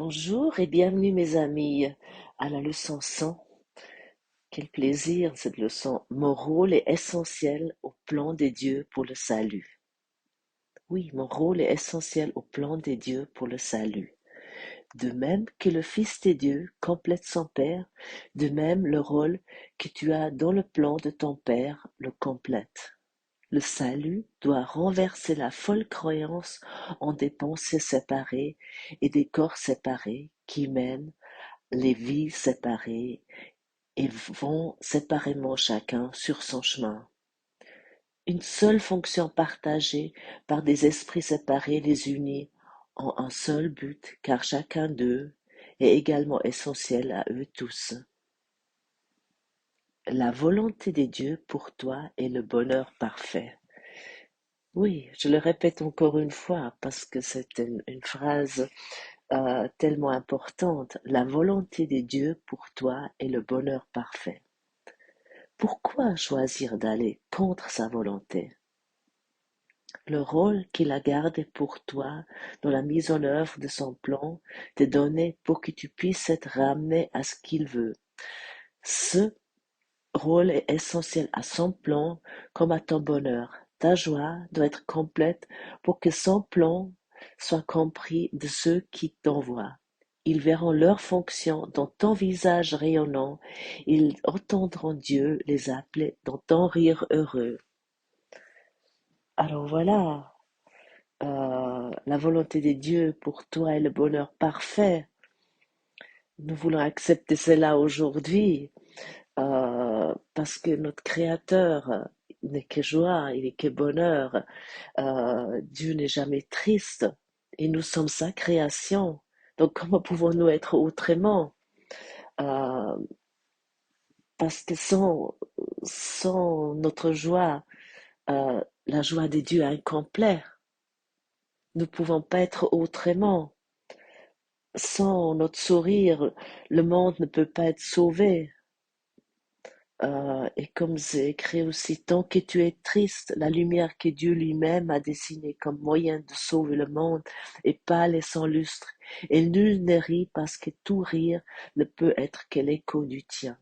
Bonjour et bienvenue mes amis à la leçon 100. Quel plaisir cette leçon. Mon rôle est essentiel au plan des dieux pour le salut. Oui, mon rôle est essentiel au plan des dieux pour le salut. De même que le Fils des dieux complète son Père, de même le rôle que tu as dans le plan de ton Père le complète. Le salut doit renverser la folle croyance en des pensées séparées et des corps séparés qui mènent les vies séparées et vont séparément chacun sur son chemin. Une seule fonction partagée par des esprits séparés les unit en un seul but, car chacun d'eux est également essentiel à eux tous. La volonté des dieux pour toi est le bonheur parfait. Oui, je le répète encore une fois parce que c'est une phrase tellement importante. La volonté des dieux pour toi est le bonheur parfait. Pourquoi choisir d'aller contre sa volonté? Le rôle qu'il a gardé pour toi dans la mise en œuvre de son plan t'est donné pour que tu puisses être ramené à ce qu'il veut. Ce rôle est essentiel à son plan comme à ton bonheur. Ta joie doit être complète pour que son plan soit compris de ceux qui t'envoient. Ils verront leur fonction dans ton visage rayonnant, ils entendront Dieu les appeler dans ton rire heureux. Alors voilà, la volonté de Dieu pour toi est le bonheur parfait. Nous voulons accepter cela aujourd'hui parce que notre Créateur n'est que joie, il est que bonheur. Dieu n'est jamais triste et nous sommes sa création. Donc comment pouvons-nous être autrement? Euh, Parce que sans notre joie, la joie de Dieu est incomplète. Nous ne pouvons pas être autrement. Sans notre sourire, le monde ne peut pas être sauvé. Et comme c'est écrit aussi, tant que tu es triste, la lumière que Dieu lui-même a dessinée comme moyen de sauver le monde est pâle et sans lustre, et nul ne rit parce que tout rire ne peut être que l'écho du tien.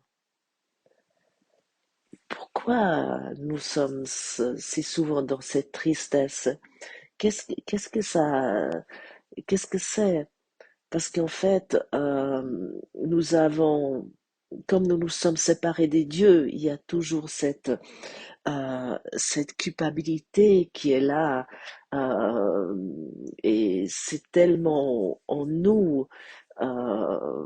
Pourquoi nous sommes si souvent dans cette tristesse? Qu'est-ce que ça, qu'est-ce que c'est? Parce qu'en fait, nous avons, comme nous nous sommes séparés des dieux, il y a toujours cette culpabilité qui est là, euh, et c'est tellement en nous. euh,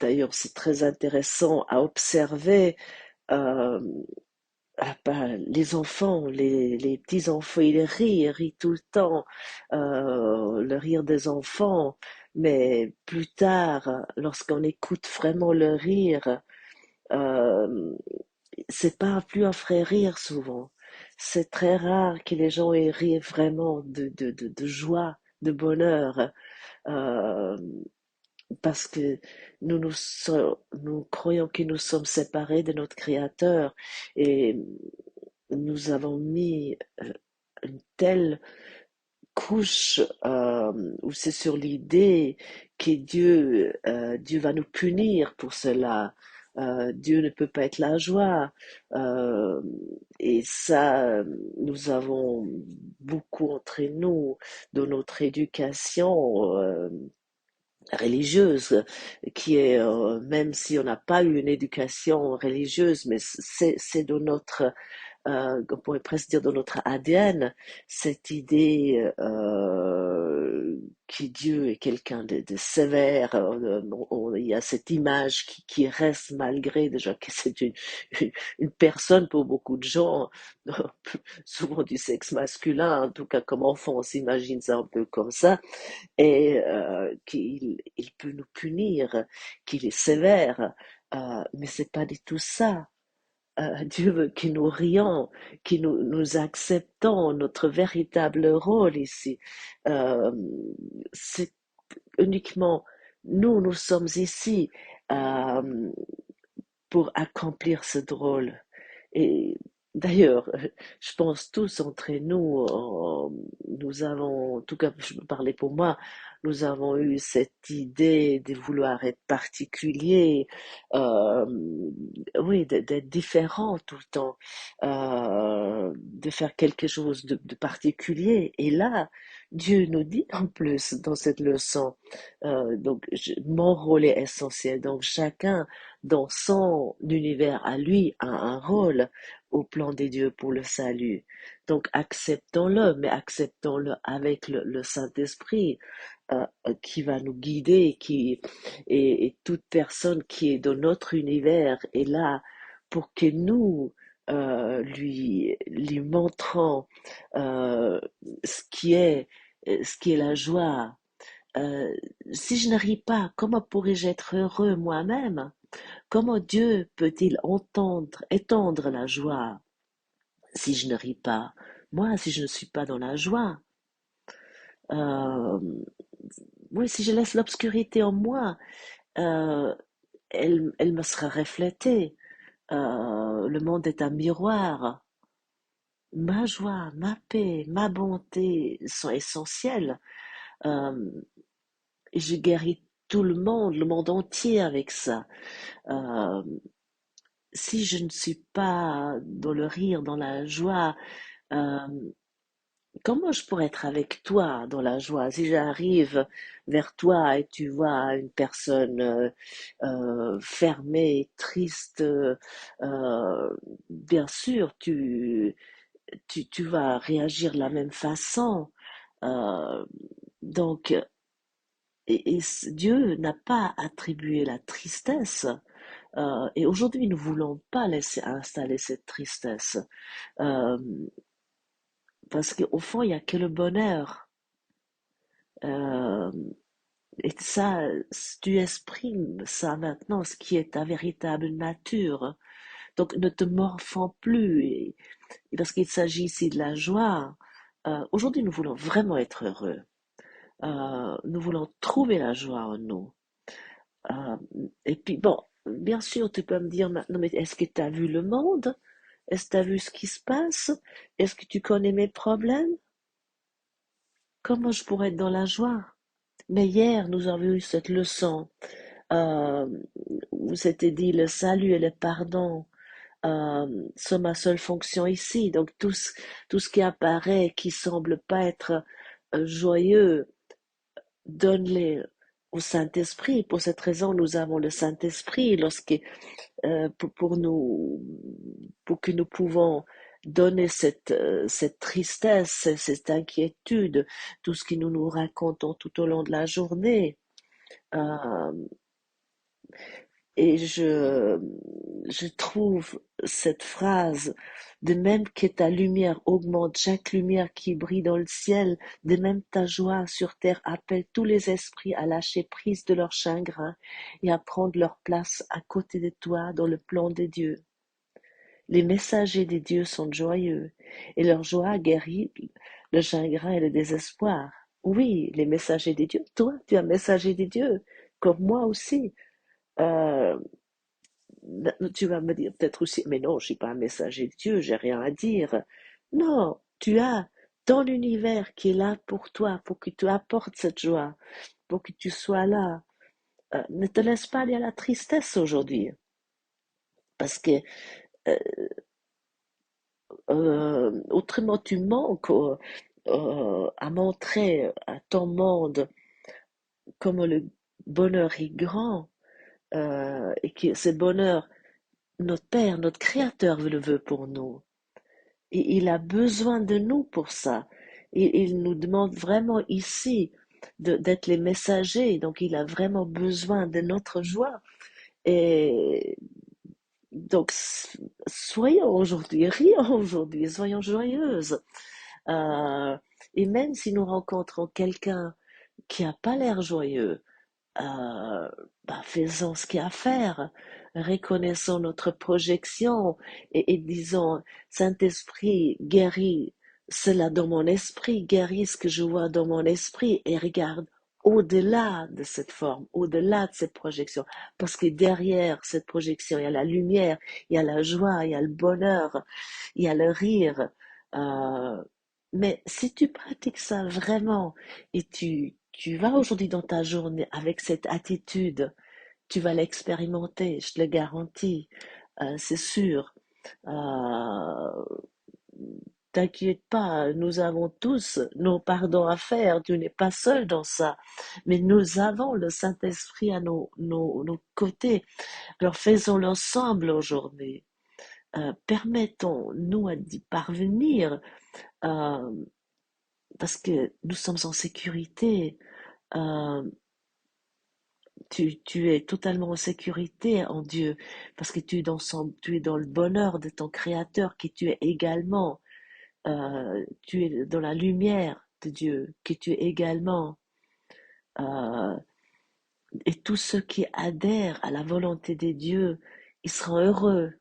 D'ailleurs, c'est très intéressant à observer. euh, les enfants, les petits-enfants, ils rient tout le temps, le rire des enfants, mais plus tard, lorsqu'on écoute vraiment le rire, euh, c'est pas plus un vrai rire souvent. C'est très rare que les gens aient ri vraiment de joie, de bonheur, euh, parce que nous croyons que nous sommes séparés de notre Créateur et nous avons mis une telle couche où c'est sur l'idée que Dieu va nous punir pour cela. Dieu ne peut pas être la joie. Euh, et ça, nous avons beaucoup entre nous dans notre éducation religieuse, qui est, même si on n'a pas eu une éducation religieuse, mais c'est dans notre on pourrait presque dire dans notre ADN, cette idée que Dieu est quelqu'un de sévère. Il y a cette image qui reste malgré déjà que c'est une personne pour beaucoup de gens, souvent du sexe masculin, en tout cas comme enfant on s'imagine ça un peu comme ça, et qu'il peut nous punir, qu'il est sévère, mais c'est pas du tout ça. Dieu veut que nous rions, que nous acceptons notre véritable rôle ici. Euh, c'est uniquement nous sommes ici euh, pour accomplir ce rôle. Et d'ailleurs, je pense tous entre nous, nous avons, en tout cas je peux parler pour moi, nous avons eu cette idée de vouloir être particulier, euh, oui, d'être différent tout le temps, de faire quelque chose de particulier. Et là, Dieu nous dit en plus dans cette leçon, donc mon rôle est essentiel. Donc chacun dans son univers à lui a un rôle au plan des dieux pour le salut. Donc acceptons-le, mais acceptons-le avec le Saint-Esprit qui va nous guider, et toute personne qui est dans notre univers est là pour que nous lui montrons euh, ce qui est, ce qui est la joie. Euh, Si je ne ris pas, comment pourrais-je être heureux moi-même? Comment Dieu peut-il étendre la joie si je ne ris pas? Moi, si je ne suis pas dans la joie, euh, oui, si je laisse l'obscurité en moi, euh, elle me sera reflétée. Le monde est un miroir. Ma joie, ma paix, ma bonté sont essentielles. Euh, et je guéris tout le monde entier avec ça. Euh, Si je ne suis pas dans le rire, dans la joie, euh, comment je pourrais être avec toi dans la joie? Si j'arrive vers toi et tu vois une personne fermée, triste, bien sûr, tu vas réagir de la même façon. Euh, donc, Dieu n'a pas attribué la tristesse. Et aujourd'hui, nous ne voulons pas laisser installer cette tristesse. Euh, Parce qu'au fond, il n'y a que le bonheur. Euh, et ça, tu exprimes ça maintenant, ce qui est ta véritable nature. Donc, ne te morfons plus. Parce qu'il s'agit ici de la joie. Aujourd'hui, nous voulons vraiment être heureux. Nous voulons trouver la joie en nous. Euh, et puis, bon, bien sûr, tu peux me dire maintenant, mais est-ce que tu as vu le monde? Est-ce que tu as vu ce qui se passe? Est-ce que tu connais mes problèmes? Comment je pourrais être dans la joie? Mais hier, nous avons eu cette leçon euh, où c'était dit le salut et le pardon sont ma seule fonction ici. Donc tout ce qui apparaît, qui semble pas être joyeux, donne-les au Saint-Esprit. Pour cette raison, nous avons le Saint-Esprit pour nous, pour que nous pouvons donner cette tristesse, cette inquiétude, tout ce que nous racontons tout au long de la journée. Euh, et je trouve cette phrase, de même que ta lumière augmente, chaque lumière qui brille dans le ciel, de même ta joie sur terre appelle tous les esprits à lâcher prise de leur chagrin et à prendre leur place à côté de toi dans le plan de Dieu. Les messagers des dieux sont joyeux, et leur joie guérit le chagrin et le désespoir. Oui, les messagers des dieux. Toi, tu es un messager des dieux, comme moi aussi. Euh, Tu vas me dire peut-être aussi, mais non, je suis pas un messager de Dieu, j'ai rien à dire. Non, tu as ton univers qui est là pour toi, pour que tu apportes cette joie, pour que tu sois là. Ne te laisse pas aller à la tristesse aujourd'hui, parce que euh, autrement tu manques à montrer à ton monde comment le bonheur est grand, et que ce bonheur, notre Père, notre Créateur le veut pour nous. Et il a besoin de nous pour ça. Et il nous demande vraiment ici d'être les messagers. Donc il a vraiment besoin de notre joie. Et donc soyons aujourd'hui, rions aujourd'hui, soyons joyeuses. Euh, et même si nous rencontrons quelqu'un qui n'a pas l'air joyeux, euh, faisons ce qu'il y a à faire, reconnaissons notre projection et disons, Saint-Esprit, guéris cela dans mon esprit, guéris ce que je vois dans mon esprit et regarde au-delà de cette forme, au-delà de cette projection, parce que derrière cette projection, il y a la lumière, il y a la joie, il y a le bonheur, il y a le rire. Euh, mais si tu pratiques ça vraiment et tu vas aujourd'hui dans ta journée avec cette attitude, tu vas l'expérimenter, je te le garantis, c'est sûr. Euh, T'inquiète pas, nous avons tous nos pardons à faire, tu n'es pas seul dans ça, mais nous avons le Saint-Esprit à nos côtés. Alors faisons l'ensemble aujourd'hui. Permettons-nous d'y parvenir, euh, parce que nous sommes en sécurité. Euh, tu es totalement en sécurité en Dieu, parce que tu es dans le bonheur de ton Créateur, qui tu es également. Tu es dans la lumière de Dieu, qui tu es également. Euh, et tous ceux qui adhèrent à la volonté des dieux, ils seront heureux.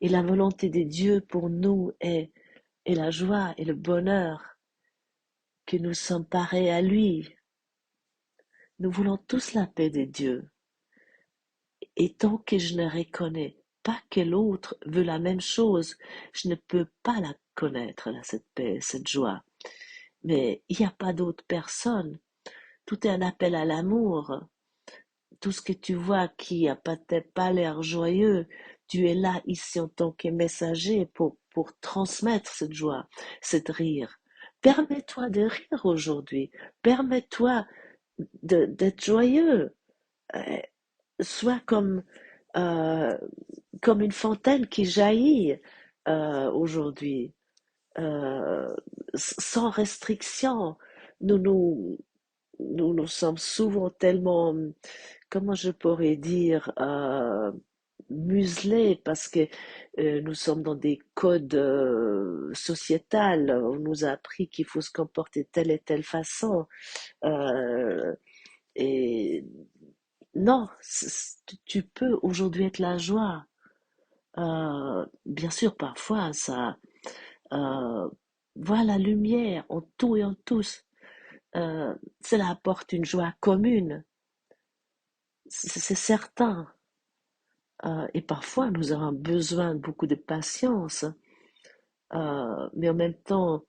Et la volonté des dieux pour nous est la joie et le bonheur, que nous sommes pareils à lui. Nous voulons tous la paix des dieux. Et tant que je ne reconnais pas que l'autre veut la même chose, je ne peux pas la connaître, là, cette paix, cette joie. Mais il n'y a pas d'autre personne. Tout est un appel à l'amour. Tout ce que tu vois qui n'a peut-être pas l'air joyeux, tu es là ici en tant que messager pour transmettre cette joie, cette rire. Permets-toi de rire aujourd'hui. Permets-toi d'être joyeux. Euh, Sois euh, comme une fontaine qui jaillit aujourd'hui, euh, sans restriction. Nous, nous, nous sommes souvent tellement, comment je pourrais dire, muselés parce que nous sommes dans des codes sociétals. On nous a appris qu'il faut se comporter de telle et telle façon. Euh, et non, tu peux aujourd'hui être la joie. Bien sûr, parfois, ça, euh, voir la lumière en tout et en tous, cela apporte une joie commune, c'est certain. Et parfois, nous avons besoin de beaucoup de patience, mais en même temps,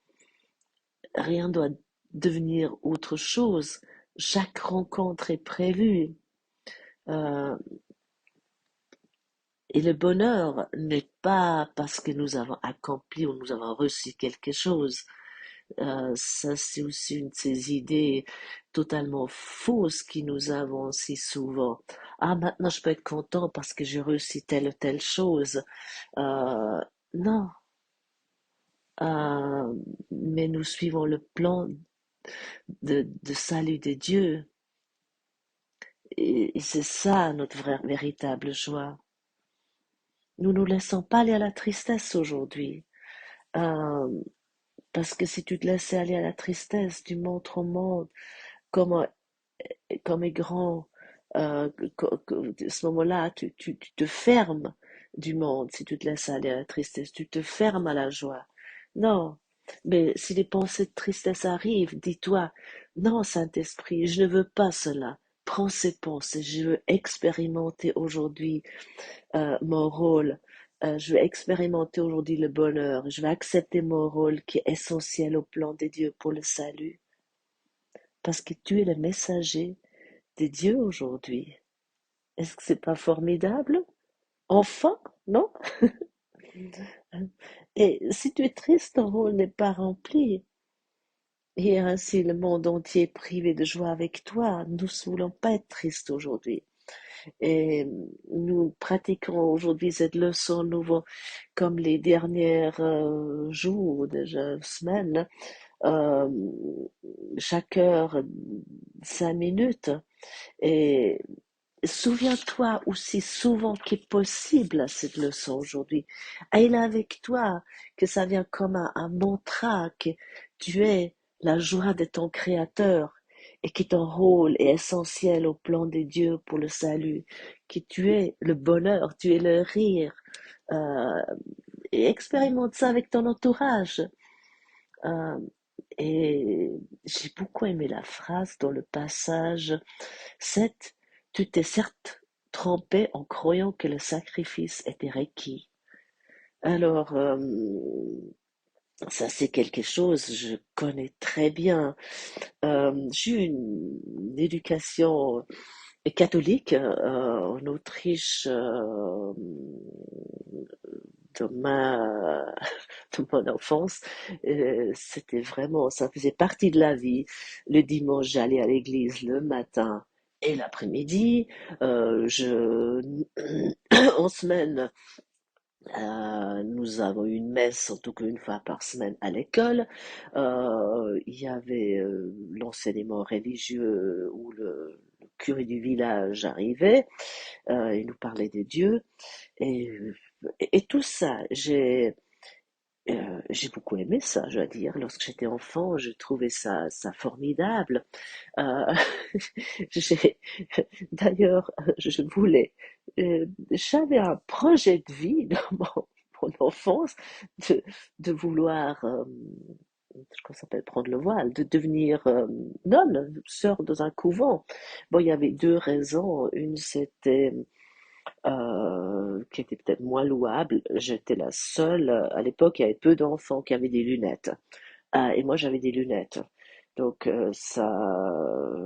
rien ne doit devenir autre chose. Chaque rencontre est prévue. Euh, et le bonheur n'est pas parce que nous avons accompli ou nous avons reçu quelque chose. Ça, c'est aussi une de ces idées totalement fausses que nous avons si souvent. Ah, maintenant, je peux être content parce que j'ai reçu telle ou telle chose. Euh, non, euh, mais nous suivons le plan de salut de Dieu. Et c'est ça notre véritable joie. Nous ne nous laissons pas aller à la tristesse aujourd'hui. Euh, Parce que si tu te laissais aller à la tristesse, tu montres au monde comment, comme est grand. À ce moment-là, tu te fermes du monde si tu te laisses aller à la tristesse. Tu te fermes à la joie. Non. Mais si les pensées de tristesse arrivent, dis-toi, non, Saint-Esprit, je ne veux pas cela. Prends ces pensées. Je veux expérimenter aujourd'hui mon rôle. Je vais expérimenter aujourd'hui le bonheur. Je vais accepter mon rôle qui est essentiel au plan de Dieu pour le salut. Parce que tu es le messager de Dieu aujourd'hui. Est-ce que c'est pas formidable? Enfin, non? Et si tu es triste, ton rôle n'est pas rempli. Et ainsi le monde entier est privé de joie avec toi. Nous ne voulons pas être tristes aujourd'hui. Et nous pratiquons aujourd'hui cette leçon nouveau comme les dernières jours, déjà semaines, euh, chaque heure, 5 minutes. Et souviens-toi aussi souvent qu'il est possible cette leçon aujourd'hui. Aille avec toi, que ça vient comme un mantra, que tu es la joie de ton Créateur et que ton rôle est essentiel au plan de Dieu pour le salut, que tu es le bonheur, tu es le rire. Euh, et expérimente ça avec ton entourage. Euh, et j'ai beaucoup aimé la phrase dans le passage 7. Tu t'es certes trompé en croyant que le sacrifice était requis. Alors, Ça, c'est quelque chose, je connais très bien. J'ai eu une éducation catholique en Autriche de ma, de mon enfance. C'était vraiment, ça faisait partie de la vie. Le dimanche, j'allais à l'église le matin et l'après-midi. En semaine, nous avons une messe, en tout cas une fois par semaine à l'école. Il y avait l'enseignement religieux où le curé du village arrivait, il nous parlait de Dieu. Et, et tout ça, j'ai beaucoup aimé ça, je dois dire. Lorsque j'étais enfant, je trouvais ça formidable. Euh, j'ai, d'ailleurs, je voulais, j'avais un projet de vie dans mon enfance de, de vouloir, comment ça s'appelle, prendre le voile, de devenir nonne, sœur dans un couvent. Bon, il y avait deux raisons. Une, c'était qui était peut-être moins louable. J'étais la seule, à l'époque, il y avait peu d'enfants qui avaient des lunettes. Ah, et moi, j'avais des lunettes. Donc,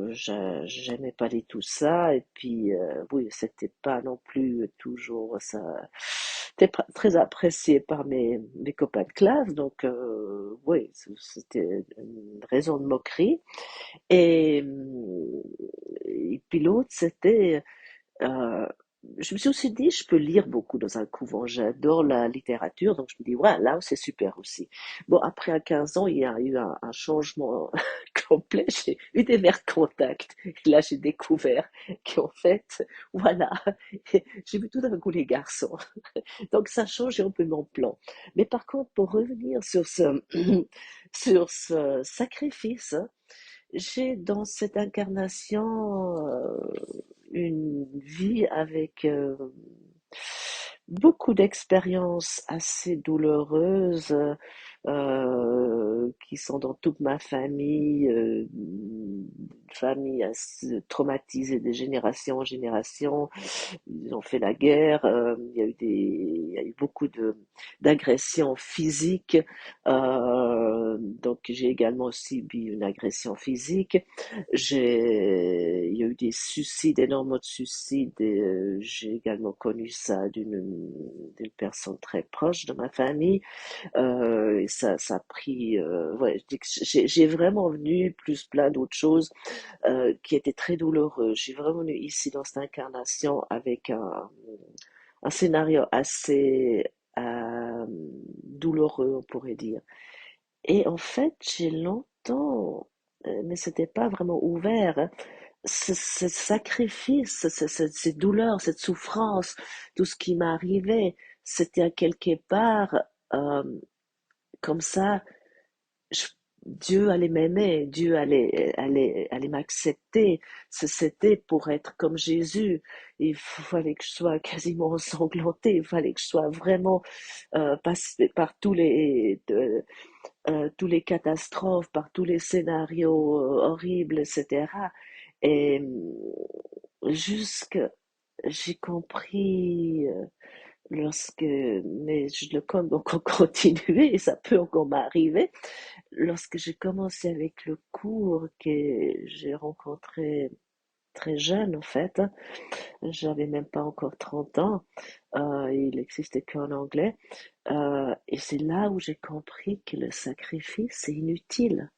j'aimais pas du tout ça. Et puis, oui, c'était pas non plus toujours ça. C'était très apprécié par mes copains de classe. Donc, oui, c'était une raison de moquerie. Et, et puis l'autre, c'était euh, je me suis aussi dit, je peux lire beaucoup dans un couvent. J'adore la littérature, donc je me dis, ouais, là, c'est super aussi. Bon, après, à 15 ans, il y a eu un changement complet. J'ai eu des verres de contact. Et là, j'ai découvert qu'en fait, voilà, j'ai vu tout d'un coup les garçons. Donc, ça change un peu mon plan. Mais par contre, pour revenir sur sur ce sacrifice, j'ai dans cette incarnation une vie avec beaucoup d'expériences assez douloureuses qui sont dans toute ma famille, une famille assez traumatisée de génération en génération. Ils ont fait la guerre, il y a eu beaucoup d'agressions physiques, donc j'ai également subi une agression physique. Il y a eu des suicides, énormément de suicides, et j'ai également connu ça d'une personne très proche de ma famille. Et ça a pris, ouais, je dis que j'ai vraiment venu plus plein d'autres choses qui étaient très douloureux. J'ai vraiment venu ici dans cette incarnation avec un scénario assez douloureux, on pourrait dire. Et en fait, j'ai longtemps, mais c'était pas vraiment ouvert, hein, ce sacrifice, ces douleurs, cette souffrance, tout ce qui m'arrivait, c'était à quelque part euh, comme ça, je- Dieu allait m'aimer, Dieu allait m'accepter. C'était pour être comme Jésus. Il fallait que je sois quasiment ensanglantée, il fallait que je sois vraiment passée par tous les catastrophes, par tous les scénarios horribles, etc. Et jusque j'ai compris lorsque, mais je le compte encore continuer, et ça peut encore m'arriver, lorsque j'ai commencé avec le cours que j'ai rencontré très jeune en fait, hein, j'avais même pas encore 30 ans, il existait qu'en anglais, et c'est là où j'ai compris que le sacrifice est inutile.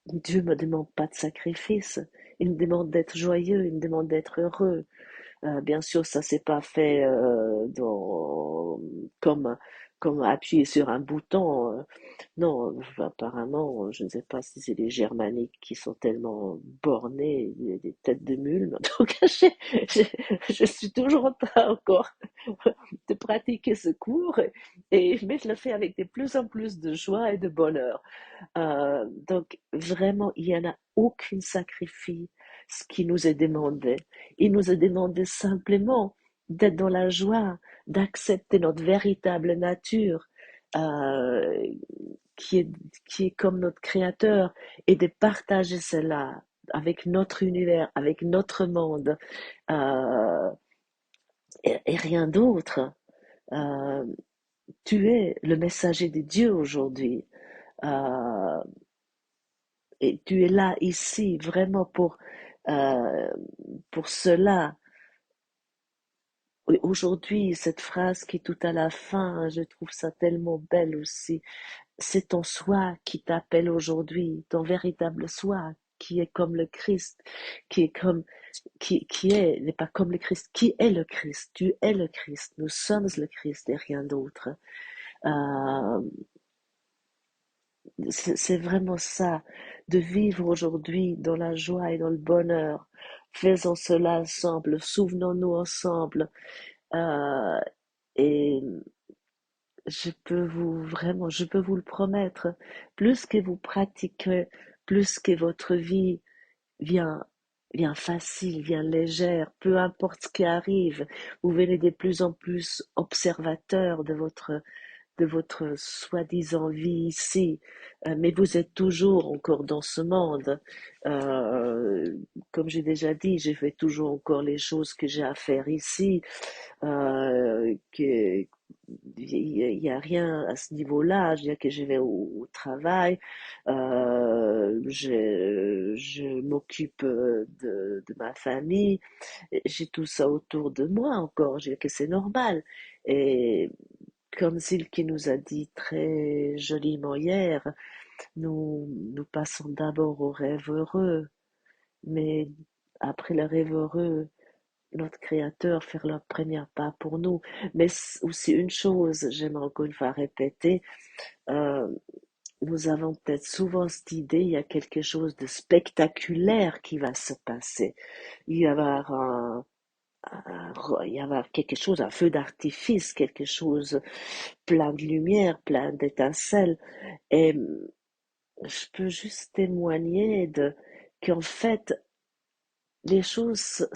Dieu me demande pas de sacrifice. Il me demande d'être joyeux, il me demande d'être heureux. Bien sûr, ça s'est pas fait comme appuyer sur un bouton. Non, apparemment, je ne sais pas si c'est les Germaniques qui sont tellement bornés, des têtes de mule. Mais en tout cas, j'ai- je suis toujours en train encore de pratiquer ce cours, mais je le fais avec de plus en plus de joie et de bonheur. Donc, vraiment, il n'y en a aucun sacrifice qui nous est demandé. Il nous est demandé simplement d'être dans la joie, d'accepter notre véritable nature, euh, qui est, qui est comme notre Créateur, et de partager cela avec notre univers, avec notre monde, euh, et rien d'autre. Euh, tu es le messager de Dieu aujourd'hui. Euh, et tu es là, ici, vraiment euh, pour cela. Oui, aujourd'hui, cette phrase qui est tout à la fin, je trouve ça tellement belle aussi. C'est ton soi qui t'appelle aujourd'hui, ton véritable soi, qui est comme le Christ, qui est comme, qui est, n'est pas comme le Christ, qui est le Christ. Tu es le Christ. Nous sommes le Christ et rien d'autre. Euh, c'est vraiment ça, de vivre aujourd'hui dans la joie et dans le bonheur. Faisons cela ensemble, souvenons-nous ensemble. Euh, et je peux vous le promettre, plus que vous pratiquez, plus que votre vie vient, vient facile, vient légère, peu importe ce qui arrive, vous venez de plus en plus observateur de votre soi-disant vie ici, mais vous êtes toujours encore dans ce monde. Euh, Comme j'ai déjà dit, j'ai fait toujours encore les choses que j'ai à faire ici, que il y a rien à ce niveau-là. Je veux dire que je vais au travail, je m'occupe de ma famille, j'ai tout ça autour de moi encore. Je veux dire que c'est normal. Et comme Silke nous a dit très joliment hier, nous passons d'abord au rêve heureux, mais après le rêve heureux, notre Créateur faire le premier pas pour nous. Mais aussi une chose, j'aimerais encore une fois répéter, euh, nous avons peut-être souvent cette idée, il y a quelque chose de spectaculaire qui va se passer. Il va y avoir il va y avoir quelque chose, un feu d'artifice, quelque chose plein de lumière, plein d'étincelles. Et je peux juste témoigner de qu'en fait, les choses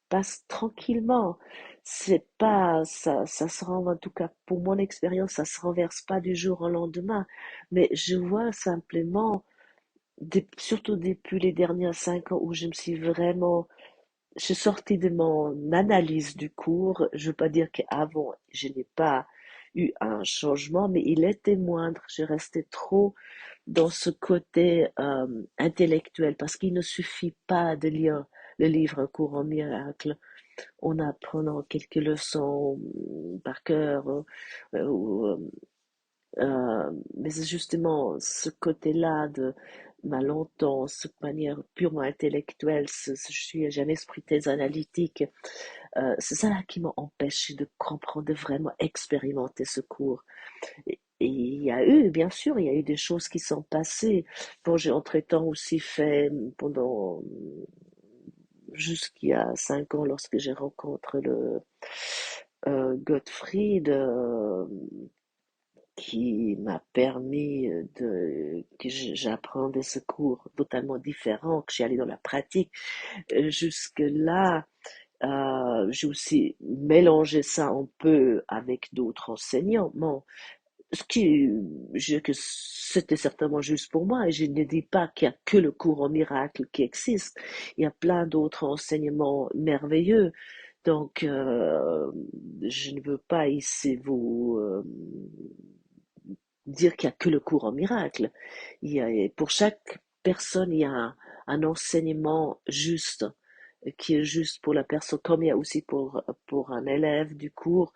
passent tranquillement. C'est pas, ça se rend, en tout cas, pour mon expérience, ça se renverse pas du jour au lendemain. Mais je vois simplement, surtout depuis les dernières 5 ans où je me suis vraiment, je suis sortie de mon analyse du cours. Je veux pas dire qu'avant, je n'ai pas eu un changement, mais il était moindre. Je restais trop dans ce côté intellectuel, parce qu'il ne suffit pas de lire le livre Un cours en miracle en apprenant quelques leçons par cœur, mais c'est justement ce côté-là de ma longtemps, cette manière purement intellectuelle, j'ai un esprit très analytique, c'est ça là qui m'a empêché de comprendre, de vraiment expérimenter ce cours. Et il y a eu, bien sûr, il y a eu des choses qui sont passées. Bon, j'ai entre-temps aussi fait, pendant, jusqu'il y a 5 ans, lorsque j'ai rencontré le Gottfried, qui m'a permis que j'apprends des secours totalement différents, que j'ai allé dans la pratique. Jusque-là, j'ai aussi mélangé ça un peu avec d'autres enseignants. Bon, ce qui, que c'était certainement juste pour moi, et je ne dis pas qu'il n'y a que le cours en miracle qui existe. Il y a plein d'autres enseignements merveilleux. Donc, je ne veux pas ici vous dire qu'il n'y a que le cours en miracle. Pour chaque personne, il y a un enseignement juste, qui est juste pour la personne, comme il y a aussi pour un élève du cours.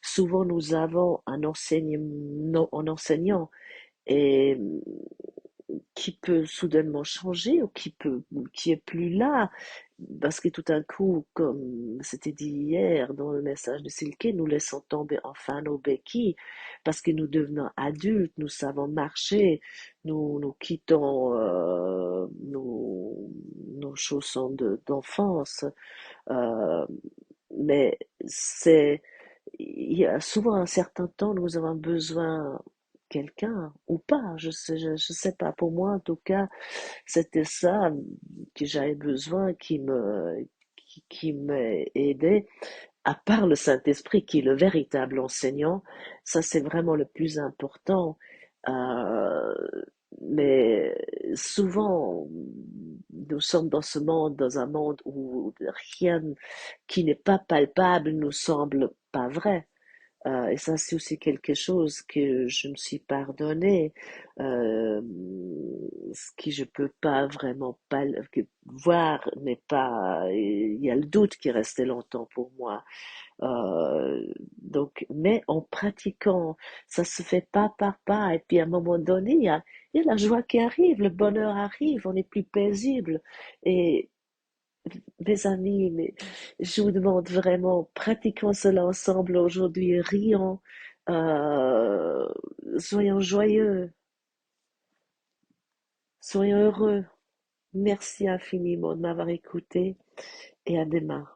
Souvent, nous avons un enseignant et qui peut soudainement changer ou qui est plus là parce que tout d'un coup, comme c'était dit hier dans le message de Silke, nous laissons tomber enfin nos béquilles parce que nous devenons adultes, nous savons marcher, nous quittons nos chaussons d'enfance, euh, mais c'est il y a souvent un certain temps, nous avons besoin quelqu'un ou pas, je sais pas. Pour moi, en tout cas, c'était ça que j'avais besoin, qui m'aidait. À part le Saint-Esprit, qui est le véritable enseignant, ça c'est vraiment le plus important. Euh, mais souvent, nous sommes dans ce monde, dans un monde où rien qui n'est pas palpable nous semble pas vrai. Et ça, c'est aussi quelque chose que je me suis pardonné, euh, ce qui je peux pas vraiment pas voir, mais pas, il y a le doute qui est resté longtemps pour moi. Donc, mais en pratiquant, ça se fait pas par pas. Et puis à un moment donné, il y a la joie qui arrive, le bonheur arrive, on est plus paisible. Et mes amis, mais je vous demande vraiment, pratiquons cela ensemble aujourd'hui, rions, euh, soyons joyeux, soyons heureux. Merci infiniment de m'avoir écouté et à demain.